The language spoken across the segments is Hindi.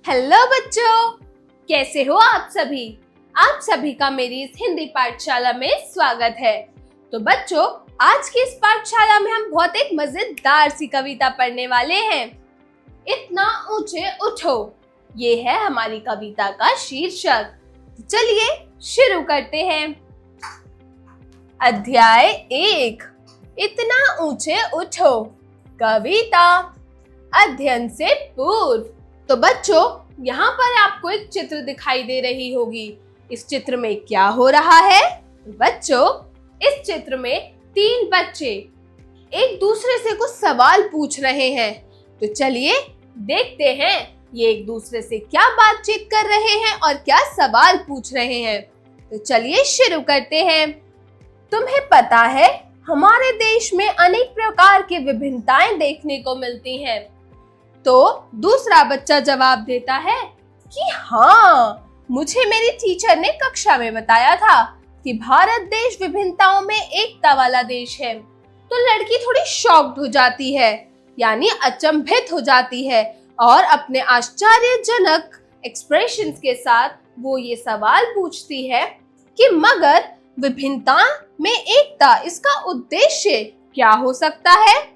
हेलो बच्चों, कैसे हो आप सभी। आप सभी का मेरी इस हिंदी पाठशाला में स्वागत है। तो बच्चों, आज की इस पाठशाला में हम बहुत एक मजेदार सी कविता पढ़ने वाले हैं। इतना ऊंचे उठो, ये है हमारी कविता का शीर्षक। चलिए शुरू करते हैं। अध्याय 1, इतना ऊंचे उठो। कविता अध्ययन से पूर्व। तो बच्चों, यहाँ पर आपको एक चित्र दिखाई दे रही होगी। इस चित्र में क्या हो रहा है? बच्चों, इस चित्र में 3 बच्चे एक दूसरे से कुछ सवाल पूछ रहे हैं। तो चलिए देखते हैं ये एक दूसरे से क्या बातचीत कर रहे हैं और क्या सवाल पूछ रहे हैं। तो चलिए शुरू करते हैं। तुम्हें पता है, हमारे देश में अनेक प्रकार की विभिन्नताएं देखने को मिलती हैं। तो दूसरा बच्चा जवाब देता है कि हाँ, मुझे मेरी टीचर ने कक्षा में बताया था कि भारत देश विभिन्नताओं में एकता वाला देश है। तो लड़की थोड़ी शॉक्ड हो जाती है, यानी अचंभित हो जाती है, और अपने आश्चर्यजनक एक्सप्रेशंस के साथ वो ये सवाल पूछती है कि मगर विभिन्नता में एकता, इसका उद्देश्य क्या हो सकता है?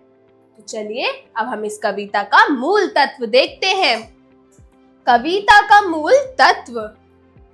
तो चलिए अब हम इस कविता का मूल तत्व देखते हैं। कविता का मूल तत्व: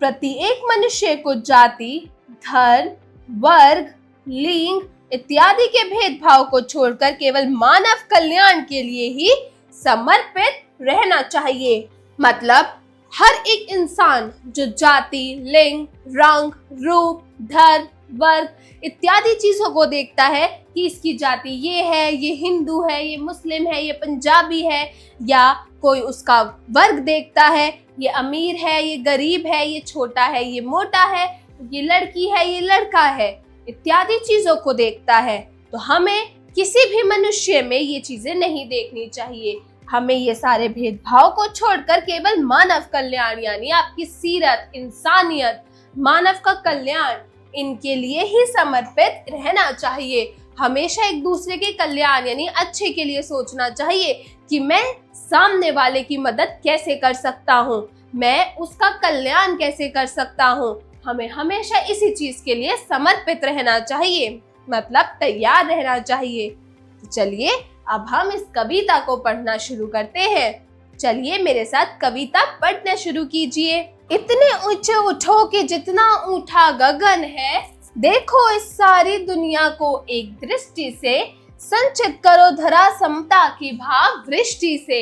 प्रत्येक मनुष्य को जाति, धर्म, वर्ग, लिंग इत्यादि के भेदभाव को छोड़कर केवल मानव कल्याण के लिए ही समर्पित रहना चाहिए। मतलब हर एक इंसान जो जाति, लिंग, रंग, रूप, धर्म, वर्ग इत्यादि चीजों को देखता है कि इसकी जाति ये है, ये हिंदू है, ये मुस्लिम है, ये पंजाबी है, या कोई उसका वर्ग देखता है, ये अमीर है, ये गरीब है, ये छोटा है, ये मोटा है, ये लड़की है, ये लड़का है, इत्यादि चीजों को देखता है। तो हमें किसी भी मनुष्य में ये चीजें नहीं देखनी चाहिए। हमें ये सारे भेदभाव को छोड़कर केवल मानव कल्याण, यानी आपकी सीरत, इंसानियत, मानव का कल्याण, इनके लिए ही समर्पित रहना चाहिए। हमेशा एक दूसरे के कल्याण यानी अच्छे के लिए सोचना चाहिए कि मैं सामने वाले की मदद कैसे कर सकता हूँ, मैं उसका कल्याण कैसे कर सकता हूँ। हमें हमेशा इसी चीज के लिए समर्पित रहना चाहिए, मतलब तैयार रहना चाहिए। तो चलिए अब हम इस कविता को पढ़ना शुरू करते हैं। चलिए मेरे साथ कविता पढ़ना शुरू कीजिए। इतने ऊंचे उठो कि जितना ऊंचा गगन है, देखो इस सारी दुनिया को एक दृष्टि से, संचित करो धरा समता की भाव वृष्टि से।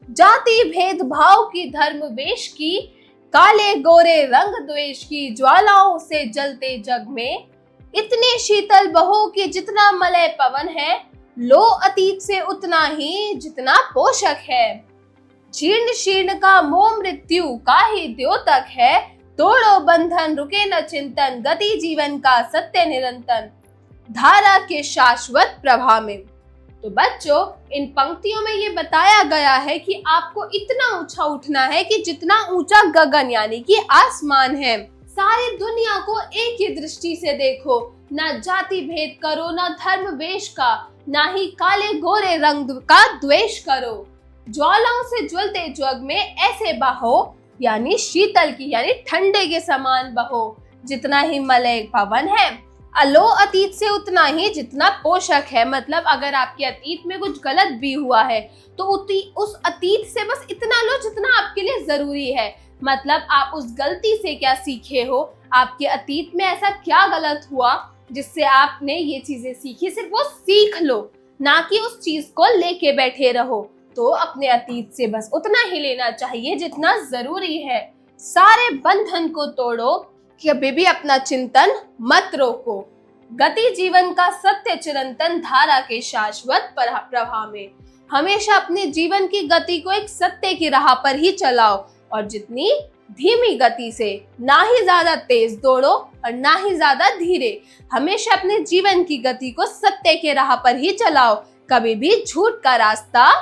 जाति भेदभाव की, धर्म वेश की, काले गोरे रंग द्वेष की ज्वालाओं से जलते जग में, इतने शीतल बहो कि जितना मलय पवन है, लो अतीत से उतना ही जितना पोषक है। जीर्ण शीर्ण का मोह मृत्यु का ही द्योतक है, तोड़ो बंधन रुके न चिंतन, गति जीवन का सत्य निरंतर, धारा के शाश्वत प्रभा में। तो बच्चों, इन पंक्तियों में ये बताया गया है कि आपको इतना ऊंचा उठना है कि जितना ऊंचा गगन यानी कि आसमान है। सारी दुनिया को एक ही दृष्टि से देखो, ना जाति भेद करो, ना धर्म वेश का, ना ही काले गोरे रंग का द्वेष करो। ज्वालाओं से ज्वलते जग में ऐसे बहो, यानी शीतल की यानी ठंडे के समान बहो, जितना ही मलय पवन है। अलो अतीत से उतना ही जितना पोषक है। मतलब अगर आपके अतीत में कुछ गलत भी हुआ है तो उस अतीत से बस इतना लो जितना आपके लिए जरूरी है। मतलब आप उस गलती से क्या सीखे हो, आपके अतीत में ऐसा क्या गलत हुआ जिससे आपने ये चीजें सीखी, सिर्फ वो सीख लो, ना कि उस चीज को लेके बैठे रहो। तो अपने अतीत से बस उतना ही लेना चाहिए जितना जरूरी है। सारे बंधन को तोड़ो, कभी भी अपना चिंतन मत रोको, गति जीवन का सत्य चिरंतन, धारा के शाश्वत प्रवाह में। हमेशा अपने जीवन की गति को एक सत्य की राह पर ही चलाओ, और जितनी धीमी गति से, ना ही ज्यादा तेज दौड़ो और ना ही ज्यादा धीरे। हमेशा अपने जीवन की गति को सत्य के राह पर ही चलाओ, कभी भी झूठ का रास्ता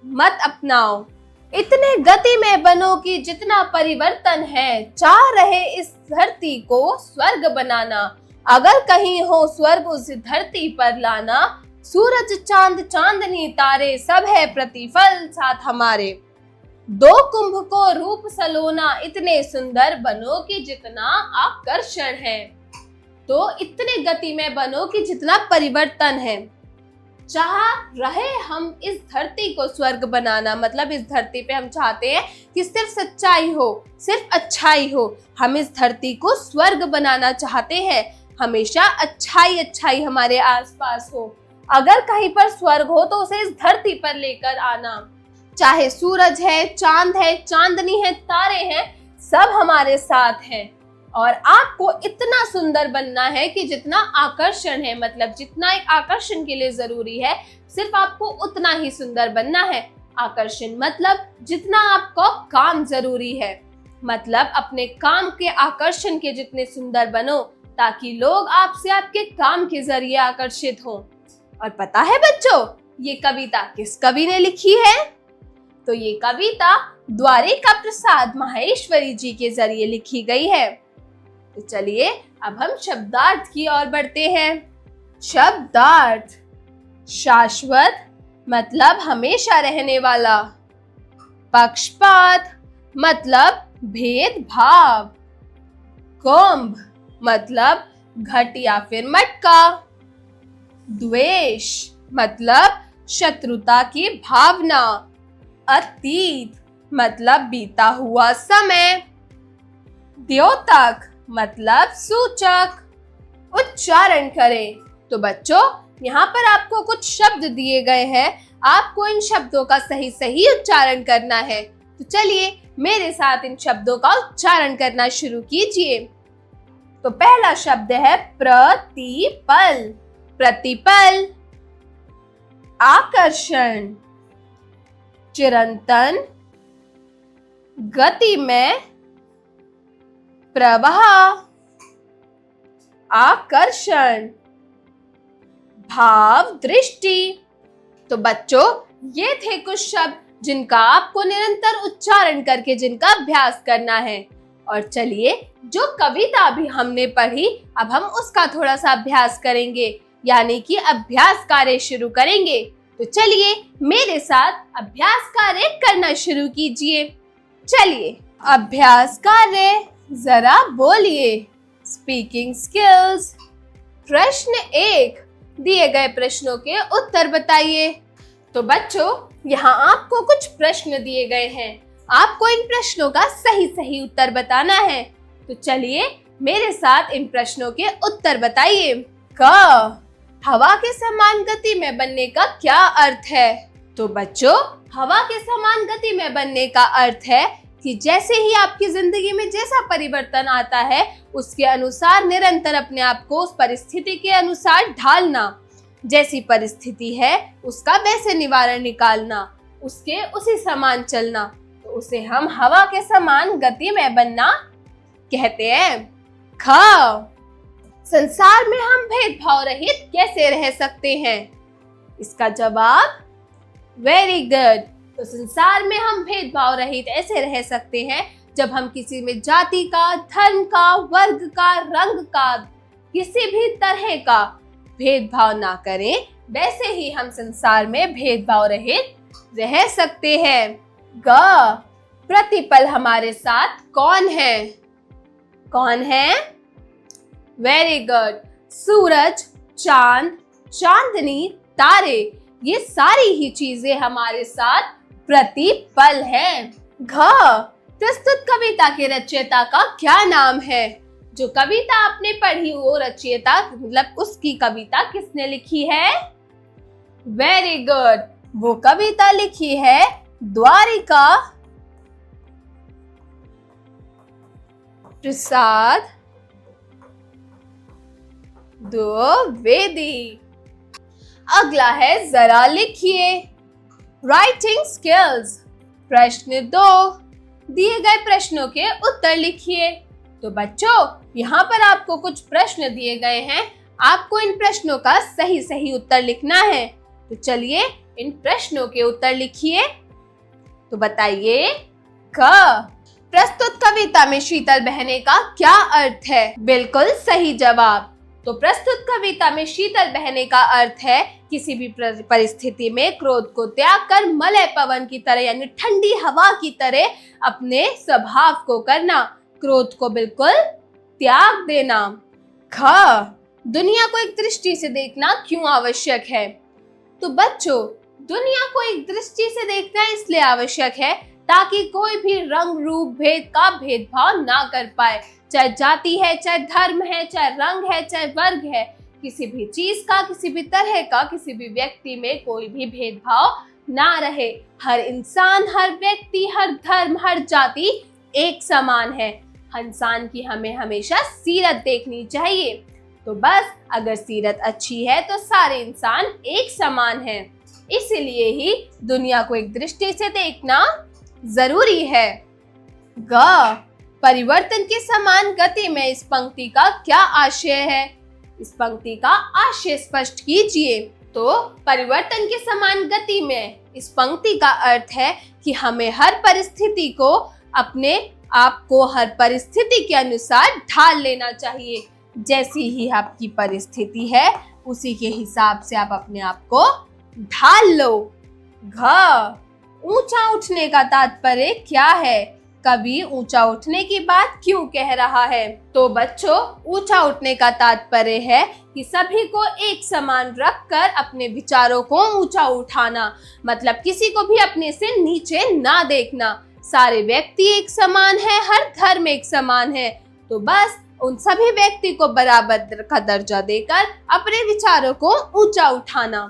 मत अपनाओ। इतने गति में बनो कि जितना परिवर्तन है, चाह रहे इस धरती को स्वर्ग बनाना। अगर कहीं हो स्वर्ग उस धरती पर लाना, सूरज चांद चांदनी तारे सब है प्रतिफल साथ हमारे। दो कुंभ को रूप सलोना, इतने सुंदर बनो कि जितना आकर्षण है। तो इतने गति में बनो कि जितना परिवर्तन है। चाह रहे हम इस धरती को स्वर्ग बनाना, मतलब इस धरती पे हम चाहते हैं कि सिर्फ सच्चाई हो, सिर्फ अच्छाई हो। हम इस धरती को स्वर्ग बनाना चाहते हैं। हमेशा अच्छाई अच्छाई हमारे आसपास हो। अगर कहीं पर स्वर्ग हो तो उसे इस धरती पर लेकर आना। चाहे सूरज है, चांद है, चांदनी है, तारे हैं, सब हमारे साथ हैं। और आपको इतना सुंदर बनना है कि जितना आकर्षण है, मतलब जितना एक आकर्षण के लिए जरूरी है, सिर्फ आपको उतना ही सुंदर बनना है। आकर्षण मतलब जितना आपको काम जरूरी है, मतलब अपने काम के आकर्षण के जितने सुंदर बनो, ताकि लोग आपसे आपके काम के जरिए आकर्षित हों। और पता है बच्चों, ये कविता किस कवि ने लिखी है? तो ये कविता द्वारिका प्रसाद माहेश्वरी जी के जरिए लिखी गई है। तो चलिए अब हम शब्दार्थ की ओर बढ़ते हैं। शब्दार्थ: शाश्वत मतलब हमेशा रहने वाला। पक्षपात मतलब भेदभाव। कुंभ मतलब घट या फिर मटका। द्वेष मतलब शत्रुता की भावना। अतीत मतलब बीता हुआ समय। द्योतक मतलब सूचक। उच्चारण करें। तो बच्चों, यहाँ पर आपको कुछ शब्द दिए गए हैं, आपको इन शब्दों का सही सही उच्चारण करना है। तो चलिए मेरे साथ इन शब्दों का उच्चारण करना शुरू कीजिए। तो पहला शब्द है प्रतिपल। प्रतिपल। आकर्षण। चिरंतन। गति में। प्रवाह। आकर्षण। भाव दृष्टि। तो बच्चों, ये थे कुछ शब्द जिनका आपको निरंतर उच्चारण करके जिनका अभ्यास करना है। और चलिए, जो कविता अभी हमने पढ़ी, अब हम उसका थोड़ा सा अभ्यास करेंगे, यानी कि अभ्यास कार्य शुरू करेंगे। तो चलिए मेरे साथ अभ्यास कार्य करना शुरू कीजिए। चलिए, अभ्यास कार्य जरा बोलिए। Speaking skills. प्रश्न 1, दिए गए प्रश्नों के उत्तर बताइए। तो बच्चों, यहाँ आपको कुछ प्रश्न दिए गए हैं, आपको इन प्रश्नों का सही सही उत्तर बताना है। तो चलिए मेरे साथ इन प्रश्नों के उत्तर बताइए। क, हवा के समान गति में बनने का क्या अर्थ है? तो बच्चों, हवा के समान गति में बनने का अर्थ है कि जैसे ही आपकी जिंदगी में जैसा परिवर्तन आता है, उसके अनुसार निरंतर अपने आप को उस परिस्थिति के अनुसार ढालना। जैसी परिस्थिति है उसका वैसे निवारण निकालना, उसके उसी समान चलना। तो उसे हम हवा के समान गति में बनना कहते हैं। ख, संसार में हम भेदभाव रहित कैसे रह सकते हैं? इसका जवाब वेरी गुड। तो संसार में हम भेदभाव रहित ऐसे रह सकते हैं जब हम किसी में जाति का, धर्म का, वर्ग का, रंग का, किसी भी तरह का भेदभाव ना करें। वैसे ही हम संसार में भेदभाव रहित रह सकते हैं। ग, प्रतिपल हमारे साथ कौन है? कौन है? Very good. सूरज, चांद, चांदनी, तारे, ये सारी ही चीजें हमारे साथ प्रतिपल हैं। घ, प्रस्तुत कविता के रचयिता का क्या नाम है? जो कविता आपने पढ़ी वो रचयिता, मतलब उसकी कविता किसने लिखी है? वेरी गुड, वो कविता लिखी है द्वारिका प्रसाद द्विवेदी। अगला है जरा लिखिए। Writing skills. प्रश्न 2, दिए गए प्रश्नों के उत्तर लिखिए। तो बच्चों, यहाँ पर आपको कुछ प्रश्न दिए गए हैं, आपको इन प्रश्नों का सही सही उत्तर लिखना है। तो चलिए इन प्रश्नों के उत्तर लिखिए। तो बताइए। क, प्रस्तुत कविता में शीतल बहने का क्या अर्थ है? बिल्कुल सही जवाब। तो प्रस्तुत कविता में शीतल बहने का अर्थ है किसी भी परिस्थिति में क्रोध को त्याग कर मलय पवन की तरह यानी ठंडी हवा की तरह अपने स्वभाव को करना, क्रोध को बिल्कुल त्याग देना। ख, दुनिया को एक दृष्टि से देखना क्यों आवश्यक है? तो बच्चों, दुनिया को एक दृष्टि से देखना इसलिए आवश्यक है ताकि कोई भी रंग रूप भेद का भेदभाव ना कर पाए, चाहे जाति है, चाहे धर्म है, चाहे रंग है, चाहे वर्ग है, किसी भी चीज का, किसी भी तरह का, किसी भी व्यक्ति में कोई भी भेदभाव ना रहे। हर इंसान, हर व्यक्ति, हर धर्म, हर जाति एक समान है। इंसान की हमें हमेशा सीरत देखनी चाहिए। तो बस अगर सीरत अच्छी है तो सारे इंसान एक समान हैं। इसीलिए ही दुनिया को एक दृष्टि से देखना जरूरी है। ग, परिवर्तन के समान गति में इस पंक्ति का क्या आशय है? इस पंक्ति का आशय स्पष्ट कीजिए। तो परिवर्तन के समान गति में इस पंक्ति का अर्थ है कि हमें हर परिस्थिति को अपने आप को हर परिस्थिति के अनुसार ढाल लेना चाहिए। जैसी ही आपकी परिस्थिति है उसी के हिसाब से आप अपने आप को ढाल लो। घ, ऊंचा उठने का तात्पर्य क्या है? कवि ऊंचा उठने की बात क्यों कह रहा है? तो बच्चों, ऊंचा उठने का तात्पर्य है कि सभी को एक समान रखकर अपने विचारों को ऊंचा उठाना, मतलब किसी को भी अपने से नीचे ना देखना। सारे व्यक्ति एक समान है, हर धर्म एक समान है, तो बस उन सभी व्यक्ति को बराबर का दर्जा देकर अपने विचारों को ऊंचा उठाना।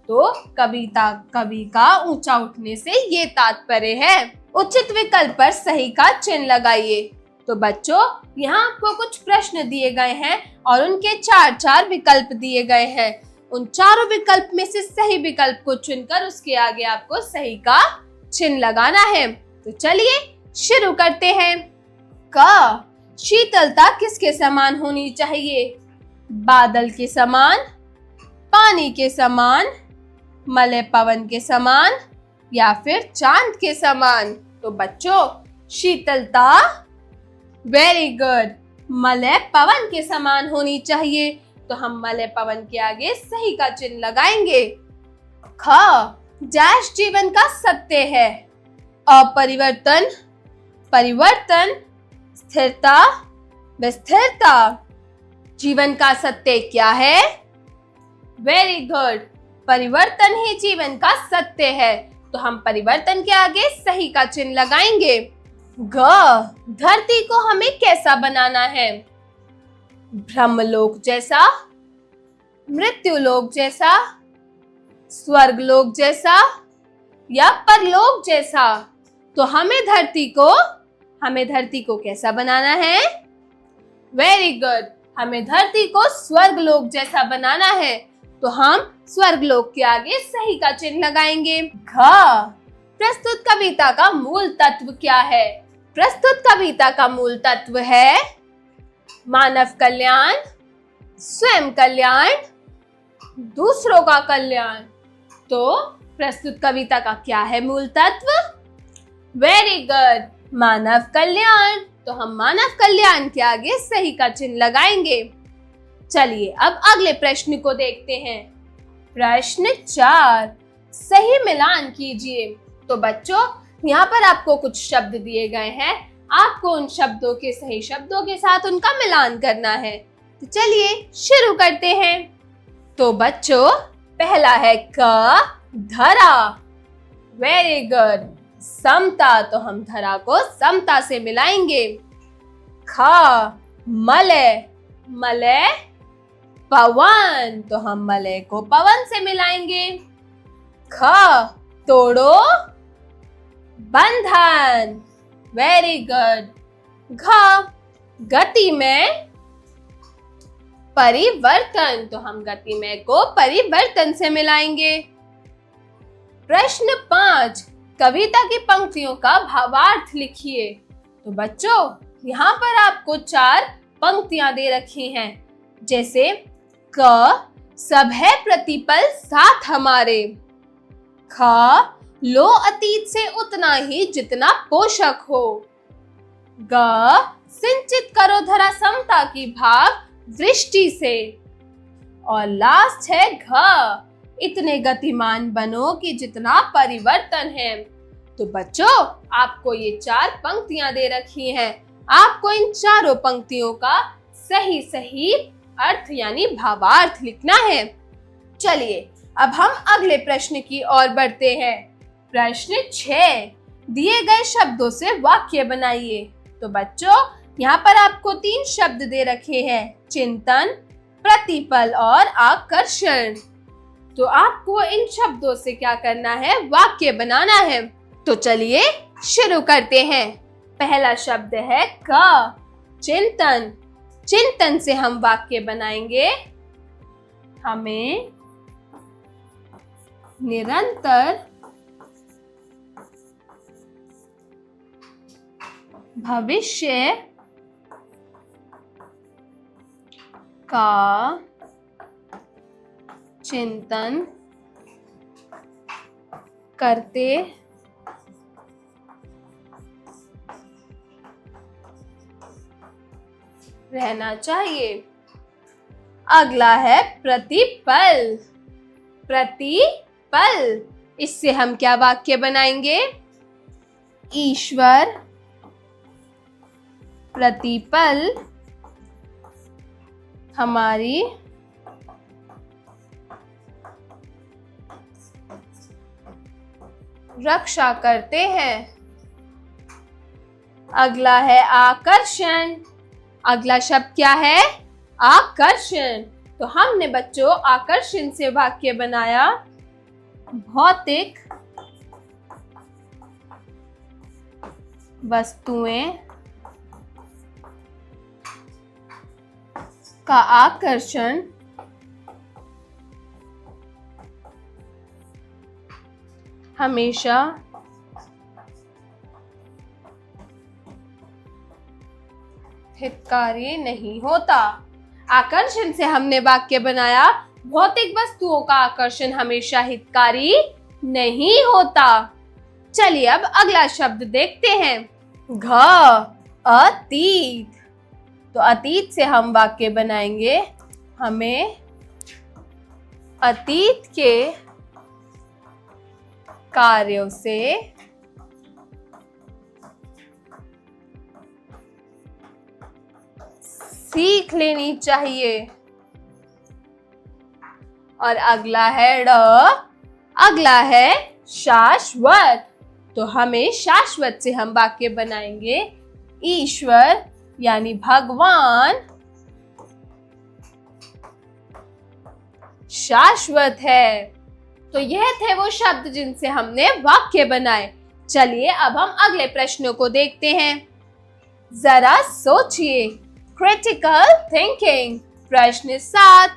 तो कवि का ऊंचा उठने से ये तात्पर्य है। उचित विकल्प पर सही का चिन्ह लगाइए। तो बच्चों, यहाँ आपको कुछ प्रश्न दिए गए हैं और उनके 4 विकल्प दिए गए हैं। उन चारों विकल्प में से सही विकल्प को चुनकर उसके आगे आपको सही का चिन्ह लगाना है। तो चलिए शुरू करते हैं। क, शीतलता किसके समान होनी चाहिए? बादल के समान, पानी के समान, मलय पवन के समान या फिर चांद के समान? तो बच्चों, शीतलता वेरी गुड, मलय पवन के समान होनी चाहिए। तो हम मलय पवन के आगे सही का चिन्ह लगाएंगे। ख, डैश जीवन का सत्य है? अपरिवर्तन, परिवर्तन, स्थिरता, विस्थिरता। जीवन का सत्य क्या है? वेरी गुड, परिवर्तन ही जीवन का सत्य है। तो हम परिवर्तन के आगे सही का चिन्ह लगाएंगे। ग, धरती को हमें कैसा बनाना है? ब्रह्मलोक जैसा, मृत्युलोक जैसा, स्वर्गलोक जैसा या परलोक जैसा? तो हमें धरती को कैसा बनाना है? वेरी गुड, हमें धरती को स्वर्गलोक जैसा बनाना है। तो हम स्वर्गलोक के आगे सही का चिन्ह लगाएंगे। घ, प्रस्तुत कविता का मूल तत्व क्या है? प्रस्तुत कविता का मूल तत्व है मानव कल्याण, स्वयं कल्याण, दूसरों का कल्याण। तो प्रस्तुत कविता का क्या है मूल तत्व? वेरी गुड, मानव कल्याण। तो हम मानव कल्याण के आगे सही का चिन्ह लगाएंगे। चलिए अब अगले प्रश्न को देखते हैं। प्रश्न 4, सही मिलान कीजिए। तो बच्चों, यहाँ पर आपको कुछ शब्द दिए गए हैं, आपको उन शब्दों के सही शब्दों के साथ उनका मिलान करना है। तो चलिए शुरू करते हैं। तो बच्चों, पहला है क, धरा। वेरी गुड, समता। तो हम धरा को समता से मिलाएंगे। ख, मलय, मलय पवन। तो हम मलय को पवन से मिलाएंगे। ख, तोड़ो, बंधन। Very good. घ, गति में, परिवर्तन। तो हम गति में को परिवर्तन से मिलाएंगे। प्रश्न 5, कविता की पंक्तियों का भावार्थ लिखिए। तो बच्चों, यहाँ पर आपको 4 पंक्तियां दे रखी हैं, जैसे क, सब है प्रतिपल साथ हमारे। ख, लो अतीत से उतना ही जितना पोषक हो। ग, सिंचित करो धरा समता की भाव वृष्टि से। और लास्ट है घ, इतने गतिमान बनो कि जितना परिवर्तन है। तो बच्चों, आपको ये 4 पंक्तियां दे रखी हैं। आपको इन चारों पंक्तियों का सही सही अर्थ यानी भावार्थ लिखना है। चलिए अब हम अगले प्रश्न की ओर बढ़ते हैं। प्रश्न 6, दिए गए शब्दों से वाक्य बनाइए। तो बच्चों, यहाँ पर आपको 3 शब्द दे रखे हैं, चिंतन, प्रतिपल और आकर्षण। तो आपको इन शब्दों से क्या करना है, वाक्य बनाना है। तो चलिए शुरू करते हैं। पहला शब्द है क, चिंतन। चिंतन से हम वाक्य बनाएंगे, हमें निरंतर भविष्य का चिंतन करते रहना चाहिए। अगला है प्रतिपल। प्रतिपल, इससे हम क्या वाक्य बनाएंगे, ईश्वर प्रतिपल हमारी रक्षा करते हैं। अगला है आकर्षण। अगला शब्द क्या है, आकर्षण। तो हमने बच्चों आकर्षण से वाक्य बनाया, भौतिक वस्तुएं का आकर्षण हमेशा हितकारी नहीं होता। आकर्षण से हमने वाक्य बनाया, भौतिक वस्तुओं का आकर्षण हमेशा हितकारी नहीं होता। चलिए अब अगला शब्द देखते हैं, घ, अतीत। तो अतीत से हम वाक्य बनाएंगे, हमें अतीत के कार्यों से सीख लेनी चाहिए। और अगला है ड, अगला है शाश्वत। तो हमें शाश्वत से हम वाक्य बनाएंगे, ईश्वर यानी भगवान शाश्वत है। तो यह थे वो शब्द जिनसे हमने वाक्य बनाए। चलिए अब हम अगले प्रश्नों को देखते हैं। जरा सोचिए, क्रिटिकल थिंकिंग। प्रश्न 7,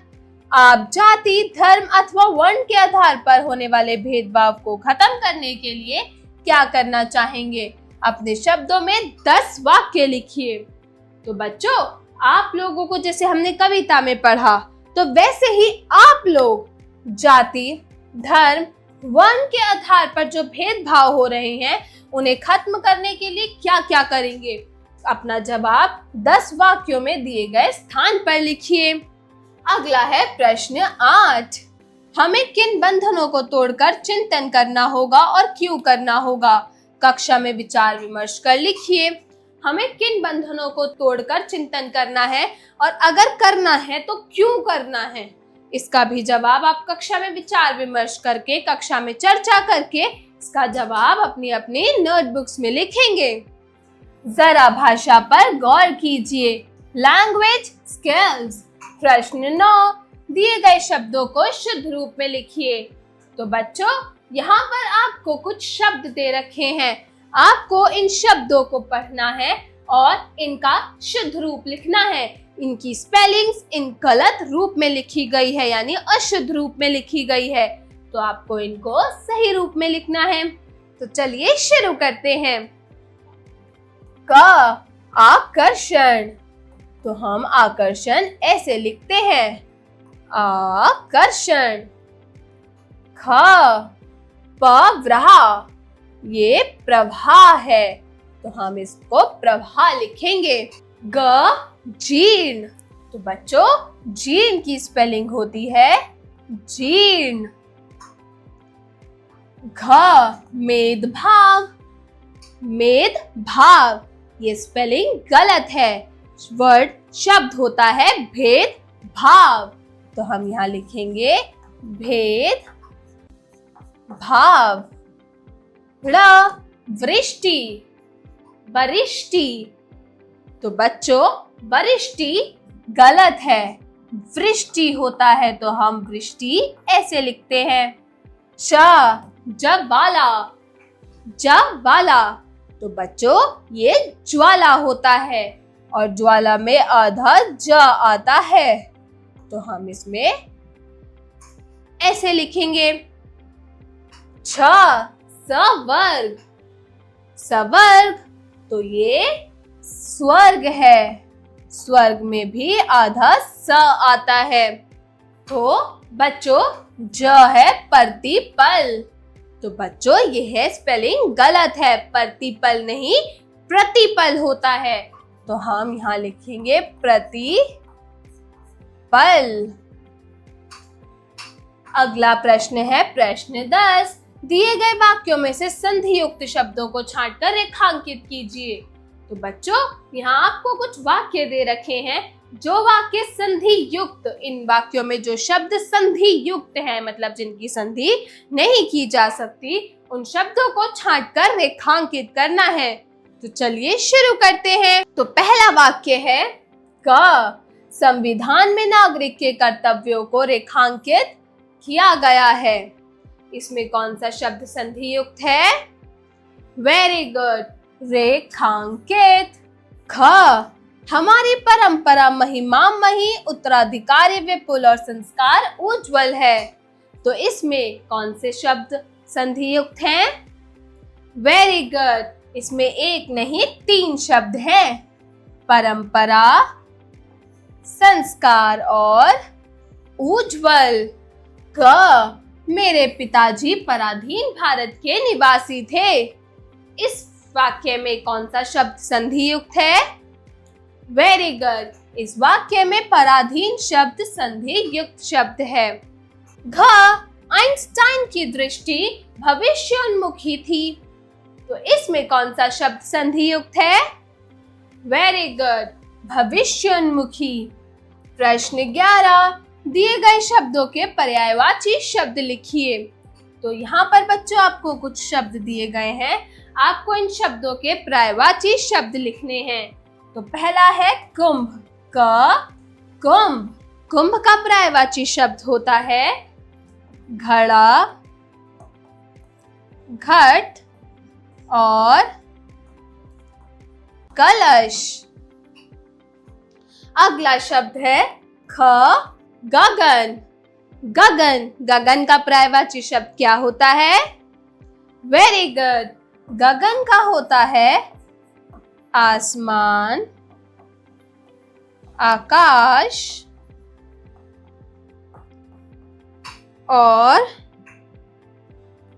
आप जाति, धर्म अथवा वर्ण के आधार पर होने वाले भेदभाव को खत्म करने के लिए क्या करना चाहेंगे? अपने शब्दों में 10 वाक्य लिखिए। तो बच्चों, आप लोगों को जैसे हमने कविता में पढ़ा, तो वैसे ही आप लोग जाति, धर्म, वर्ण के आधार पर जो भेदभाव हो रहे हैं उन्हें खत्म करने के लिए क्या क्या करेंगे? अपना जवाब 10 वाक्यों में दिए गए स्थान पर लिखिए। अगला है प्रश्न 8, हमें किन बंधनों को तोड़कर चिंतन करना होगा और क्यों करना होगा? कक्षा में विचार विमर्श कर लिखिए। हमें किन बंधनों को तोड़कर चिंतन करना है और अगर करना है तो क्यों करना है? इसका भी जवाब आप कक्षा में विचार विमर्श करके, कक्षा में चर्चा करके इसका जवाब अपनी अपनी नोटबुक्स में लिखेंगे। जरा भाषा पर गौर कीजिए। Language skills. प्रश्न 9, दिए गए शब्दों को शुद्ध रूप में लिखिए। तो बच्चों, यहाँ पर आपको कुछ शब्द दे रखे हैं, आपको इन शब्दों को पढ़ना है और इनका शुद्ध रूप लिखना है। इनकी स्पेलिंग्स इन गलत रूप में लिखी गई है, यानी अशुद्ध रूप में लिखी गई है, तो आपको इनको सही रूप में लिखना है। तो चलिए शुरू करते हैं। क, आकर्षण। तो हम आकर्षण ऐसे लिखते हैं, आकर्षण। ख, प्रवाह। ये प्रवाह है, तो हम इसको प्रवाह लिखेंगे। ग, जीर्ण। तो बच्चों जीर्ण की स्पेलिंग होती है जीर्ण। घ मेद भाग, मेद भाग, ये स्पेलिंग गलत है। वर्ड शब्द होता है भेद भाव, तो हम यहाँ लिखेंगे भेद भाव। ड़ वृष्टि, वरिष्टि, तो बच्चों वरिष्टि गलत है, वृष्टि होता है, तो हम वृष्टि ऐसे लिखते हैं। च ज्वाला, ज्वाला, तो बच्चों ये ज्वाला होता है और ज्वाला में आधा ज आता है, तो हम इसमें ऐसे लिखेंगे। छ सवर्ग, सवर्ग, तो ये स्वर्ग है, स्वर्ग में भी आधा स आता है, तो बच्चों ज है प्रतिपल, तो बच्चों ये है स्पेलिंग गलत है, प्रतिपल नहीं प्रतिपल होता है, तो हम यहाँ लिखेंगे प्रतिपल। अगला प्रश्न है प्रश्न 10। दिए गए वाक्यों में से संधि युक्त शब्दों को छांटकर रेखांकित कीजिए। तो बच्चों यहाँ आपको कुछ वाक्य दे रखे हैं, जो वाक्य संधि युक्त, इन वाक्यों में जो शब्द संधि युक्त है, मतलब जिनकी संधि नहीं की जा सकती, उन शब्दों को छांटकर रेखांकित करना है। तो चलिए शुरू करते हैं। तो पहला वाक्य है क संविधान में नागरिक के कर्तव्यों को रेखांकित किया गया है। इसमें कौन सा शब्द संधि युक्त है? वेरी गुड, रेखांकित। ख हमारी परंपरा महिमामयी, उत्तराधिकारी विपुल और संस्कार उज्जवल है। तो इसमें कौन से शब्द संधि युक्त हैं? वेरी गुड, इसमें एक नहीं 3 शब्द हैं, परंपरा, संस्कार और उज्जवल। क मेरे पिताजी पराधीन भारत के निवासी थे। इस वाक्य में कौन सा शब्द संधि युक्त है? वेरी गुड, इस वाक्य में पराधीन शब्द संधि युक्त शब्द है। घ आइंस्टाइन की दृष्टि भविष्योन्मुखी थी। तो इसमें कौन सा शब्द संधि युक्त है? वेरी गुड, भविष्योन्मुखी। प्रश्न 11, दिए गए शब्दों के पर्यायवाची शब्द लिखिए। तो यहाँ पर बच्चों आपको कुछ शब्द दिए गए हैं, आपको इन शब्दों के पर्यायवाची शब्द लिखने हैं। तो पहला है कुंभ। कुंभ, कुंभ का पर्यायवाची शब्द होता है घड़ा, घट और कलश। अगला शब्द है गगन। गगन, गगन का पर्यायवाची शब्द क्या होता है? वेरी गुड, गगन का होता है आसमान, आकाश और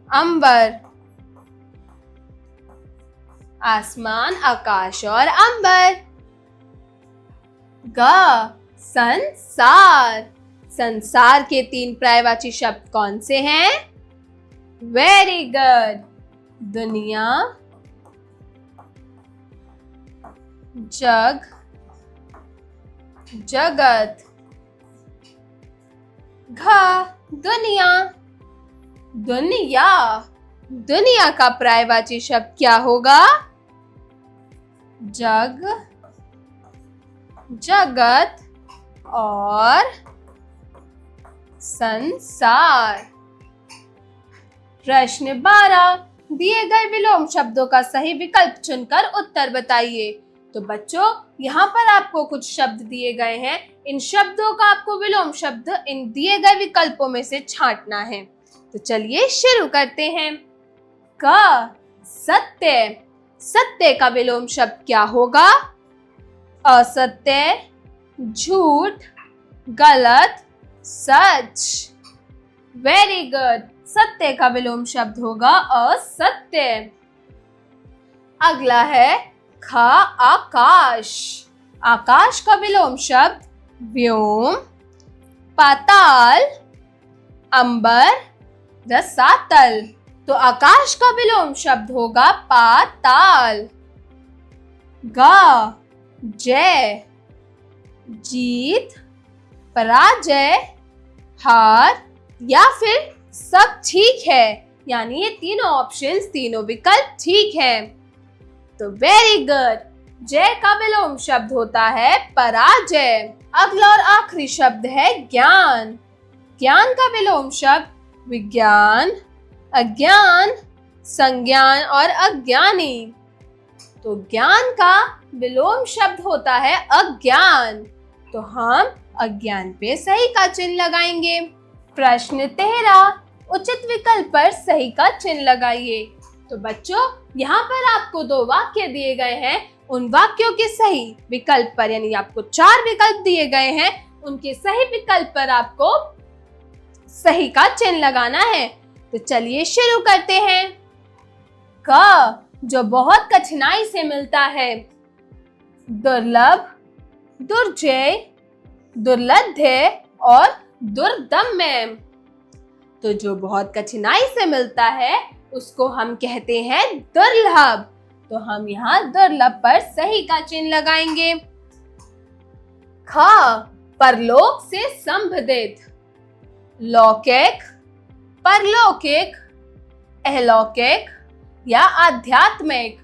अंबर। आसमान, आकाश और अंबर। ग संसार। संसार के 3 पर्यायवाची शब्द कौन से हैं? वेरी गुड, दुनिया, जग, जगत। घ दुनिया। दुनिया, दुनिया का पर्यायवाची शब्द क्या होगा? जग, जगत और संसार। प्रश्न 12, दिए गए विलोम शब्दों का सही विकल्प चुनकर उत्तर बताइए। तो बच्चों यहाँ पर आपको कुछ शब्द दिए गए हैं, इन शब्दों का आपको विलोम शब्द इन दिए गए विकल्पों में से छांटना है। तो चलिए शुरू करते हैं। क सत्य। सत्य का विलोम शब्द क्या होगा? असत्य, झूठ, गलत, सच। वेरी गुड, सत्य का विलोम शब्द होगा असत्य। अगला है ख आकाश। आकाश का विलोम शब्द व्योम, पाताल, अंबर, रसातल। तो आकाश का विलोम शब्द होगा पाताल। गा, जय, जीत, पराजय, हार या फिर सब ठीक है, यानी ये तीनों ऑप्शंस, तीनों विकल्प ठीक है। तो वेरी गुड। जय का विलोम शब्द होता है पराजय। अगला और आखिरी शब्द है ज्ञान। ज्ञान का विलोम शब्द विज्ञान, अज्ञान, संज्ञान और अज्ञानी। तो ज्ञान का विलोम शब्द होता है अज्ञान। तो हम अज्ञान पे सही का चिन्ह लगाएंगे। प्रश्न 13, उचित विकल्प पर सही का चिन्ह लगाइए। तो बच्चों, यहाँ पर आपको 2 वाक्य दिए गए हैं। उन वाक्यों के सही विकल्प पर, यानी आपको 4 विकल्प दिए गए हैं, उनके सही विकल्प पर आपको सही का चिन्ह लगाना है। तो चलिए शुरू करते हैं। क, जो बहुत कठिनाई से मिलता है। दुर्लभ, दुर्जय, दुर्लभ और दुर्दम्य। तो जो बहुत कठिनाई से मिलता है उसको हम कहते हैं दुर्लभ। तो हम यहाँ दुर्लभ पर सही का चिन्ह लगाएंगे। ख, परलोक से संबंधित। लौकिक, परलौकिक, अलौकिक या आध्यात्मिक।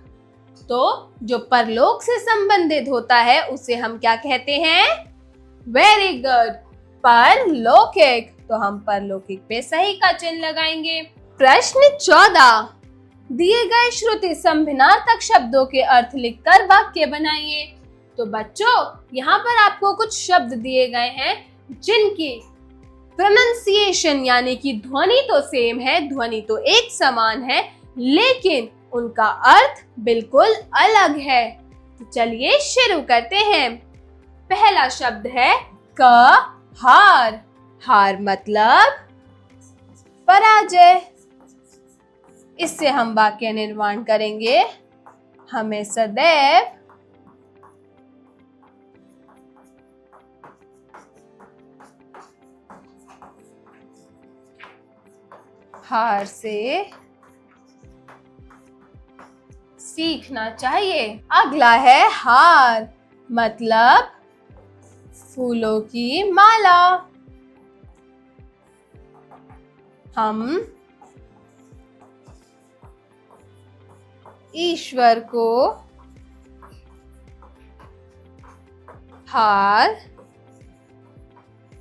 तो जो परलोक से संबंधित होता है उसे हम क्या कहते हैं? वेरी गुड, परलौकिक। तो हम परलौकिक पे सही का चिन्ह लगाएंगे। प्रश्न 14, दिए गए श्रुति संभिन्नार्थक शब्दों के अर्थ लिखकर वाक्य बनाइए। तो बच्चों, यहाँ पर आपको कुछ शब्द दिए गए हैं जिनकी प्रोनाउंसिएशन यानी कि ध्वनि तो सेम है, ध्वनि तो एक समान है, लेकिन उनका अर्थ बिल्कुल अलग है। तो चलिए शुरू करते हैं। पहला शब्द है क, हार। हार मतलब पराजय। इससे हम वाक्य निर्माण करेंगे। हमें सदैव हार से सीखना चाहिए। अगला है हार, मतलब फूलों की माला। हम ईश्वर को हार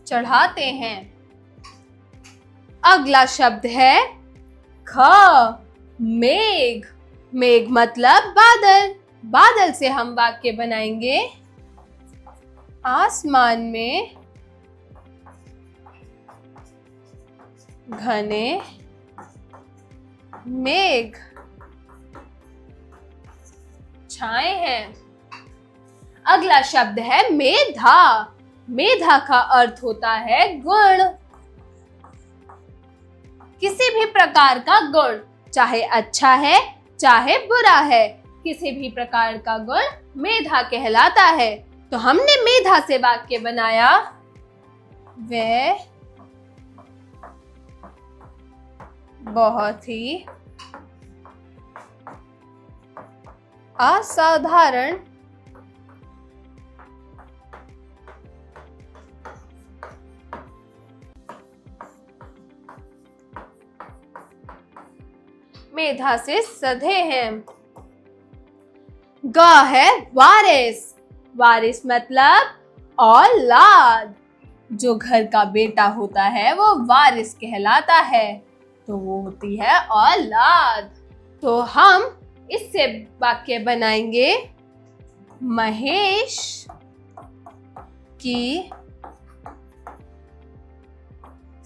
चढ़ाते हैं। अगला शब्द है ख, मेघ। मेघ मतलब बादल। बादल से हम वाक्य बनाएंगे। आसमान में घने मेघ छाए हैं। अगला शब्द है मेधा। मेधा का अर्थ होता है गुण। किसी भी प्रकार का गुण, चाहे अच्छा है चाहे बुरा है, किसी भी प्रकार का गुण मेधा कहलाता है। तो हमने मेधा से वाक्य बनाया। वह बहुत ही असाधारण मेधा से सधे हैं। ग है वारिस। वारिस मतलब औलाद। जो घर का बेटा होता है वो वारिस कहलाता है। तो वो होती है औलाद। तो हम इससे वाक्य बनाएंगे। महेश की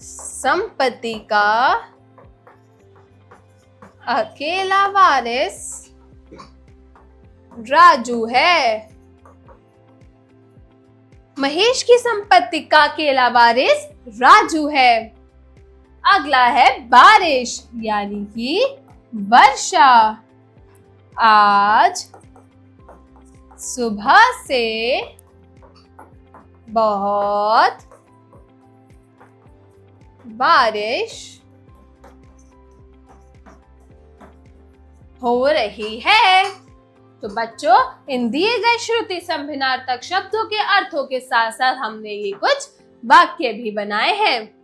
संपत्ति का अकेला वारिस राजू है। महेश की संपत्ति का अकेला वारिस राजू है। अगला है बारिश, यानी कि वर्षा। आज सुबह से बहुत बारिश हो रही है। तो बच्चों, इन दिए गए श्रुति संभिनार्थक शब्दों के अर्थों के साथ साथ हमने ये कुछ वाक्य भी बनाए हैं।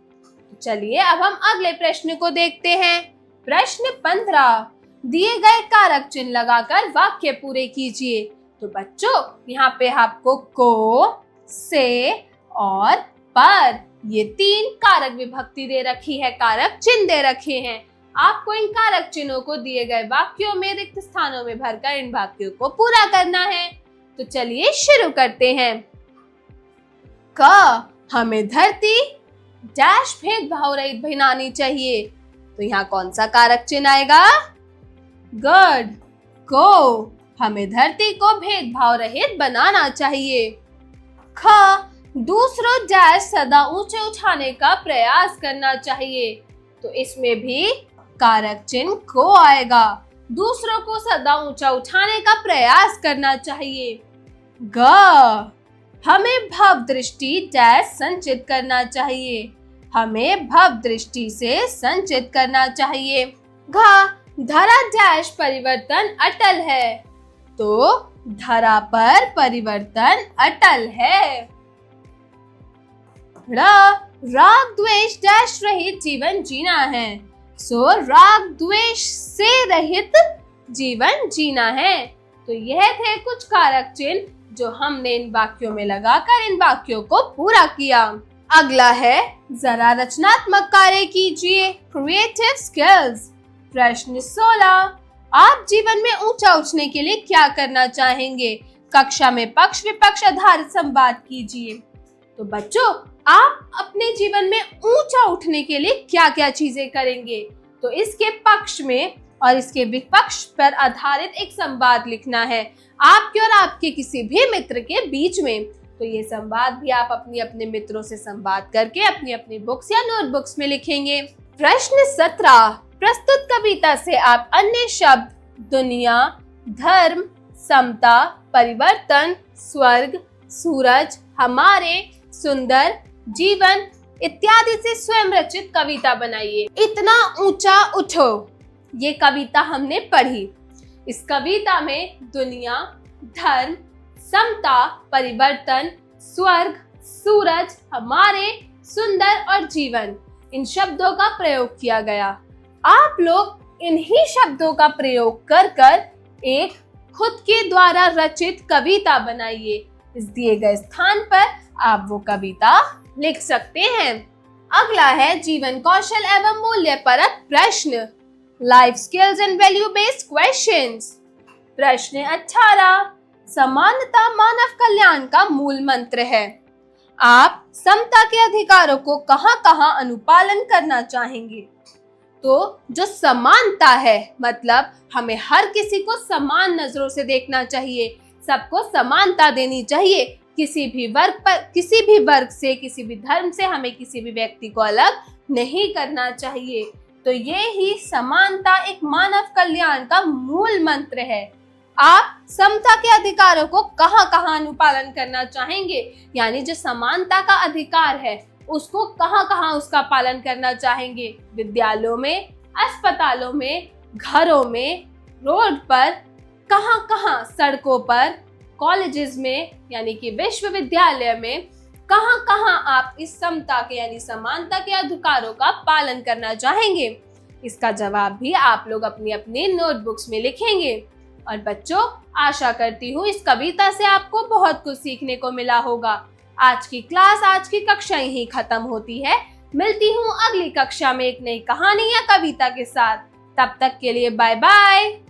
चलिए अब हम अगले प्रश्न को देखते हैं। प्रश्न 15, दिए गए कारक चिन्ह लगाकर वाक्य पूरे कीजिए। तो बच्चों, यहाँ पे आपको को, से और पर ये 3 कारक विभक्ति दे रखी है, कारक चिन्ह दे रखे हैं। आपको इन कारक चिन्हों को दिए गए वाक्यों में रिक्त स्थानों में भरकर इन वाक्यों को पूरा करना है। तो चलिए शुरू करते हैं। क, हमें धरती डैश भेदभाव रहित बनानी चाहिए। तो यहाँ कौन सा कारक चिन्ह आएगा? गुड। को, हमें धरती को भेदभाव रहित बनाना चाहिए। ख, दूसरों डैश सदा ऊंचे उठाने का प्रयास करना चाहिए। तो इसमें भी कारक चिन्ह को आएगा। दूसरों को सदा ऊंचा उठाने का प्रयास करना चाहिए। ग, हमें भव दृष्टि डैश संचित करना चाहिए। हमें भव दृष्टि से संचित करना चाहिए। घ, धरा डैश परिवर्तन अटल है। तो धरा पर परिवर्तन अटल है। र, राग द्वेष डैश रहित जीवन जीना है। सो राग द्वेष से रहित जीवन जीना है। तो यह थे कुछ कारक चिन्ह जो हमने इन वाक्यों में लगाकर इन वाक्यों को पूरा किया। अगला है, जरा रचनात्मक कार्य कीजिए, क्रिएटिव स्किल्स। प्रश्न 16, आप जीवन में ऊंचा उठने के लिए क्या करना चाहेंगे? कक्षा में पक्ष विपक्ष आधारित संवाद कीजिए। तो बच्चों, आप अपने जीवन में ऊंचा उठने के लिए क्या क्या चीजें करेंगे? तो इसके पक्ष में और इसके विपक्ष पर आधारित एक संवाद लिखना है, आपके और आपके किसी भी मित्र के बीच में। तो ये संवाद भी आप अपने अपने मित्रों से संवाद करके अपनी अपनी बुक्स या नोटबुक्स में लिखेंगे। प्रश्न 17, प्रस्तुत कविता से आप अन्य शब्द दुनिया, धर्म, समता, परिवर्तन, स्वर्ग, सूरज, हमारे, सुंदर, जीवन इत्यादि से स्वयं रचित कविता बनाइए। इतना ऊंचा उठो, ये कविता हमने पढ़ी। इस कविता में दुनिया, धर्म, समता, परिवर्तन, स्वर्ग, सूरज, हमारे, सुंदर और जीवन, इन शब्दों का प्रयोग किया गया। आप लोग इन्हीं शब्दों का प्रयोग कर कर एक खुद के द्वारा रचित कविता बनाइए। इस दिए गए स्थान पर आप वो कविता लिख सकते हैं। अगला है जीवन कौशल एवं मूल्य परक प्रश्न, life skills and value based questions. प्रश्न 18, समानता मानव कल्याण का मूल मंत्र है। आप समता के अधिकारों को कहां-कहां अनुपालन करना चाहेंगे? तो जो समानता है, मतलब हमें हर किसी को समान नजरों से देखना चाहिए, सबको समानता देनी चाहिए। किसी भी वर्ग से, किसी भी धर्म से हमें किसी भी व्यक्ति को अलग नहीं करना चाहिए। तो ये ही समानता एक मानव कल्याण का मूल मंत्र है। आप समता के अधिकारों को कहां-कहां अनुपालन करना चाहेंगे? यानी जो समानता का अधिकार है उसको कहां-कहां उसका पालन करना चाहेंगे? विद्यालयों में, अस्पतालों में, घरों में, रोड पर, कहां-कहां, सड़कों पर, कॉलेजेस में यानी कि विश्वविद्यालय में, कहां-कहां आप इस समता के यानी समानता के अधिकारों का पालन करना चाहेंगे? इसका जवाब भी आप लोग अपनी अपनी नोटबुक्स में लिखेंगे। और बच्चों, आशा करती हूँ इस कविता से आपको बहुत कुछ सीखने को मिला होगा। आज की क्लास, आज की कक्षा यहीं खत्म होती है। मिलती हूँ अगली कक्षा में एक नई कहानी या कविता के साथ। तब तक के लिए बाय बाय।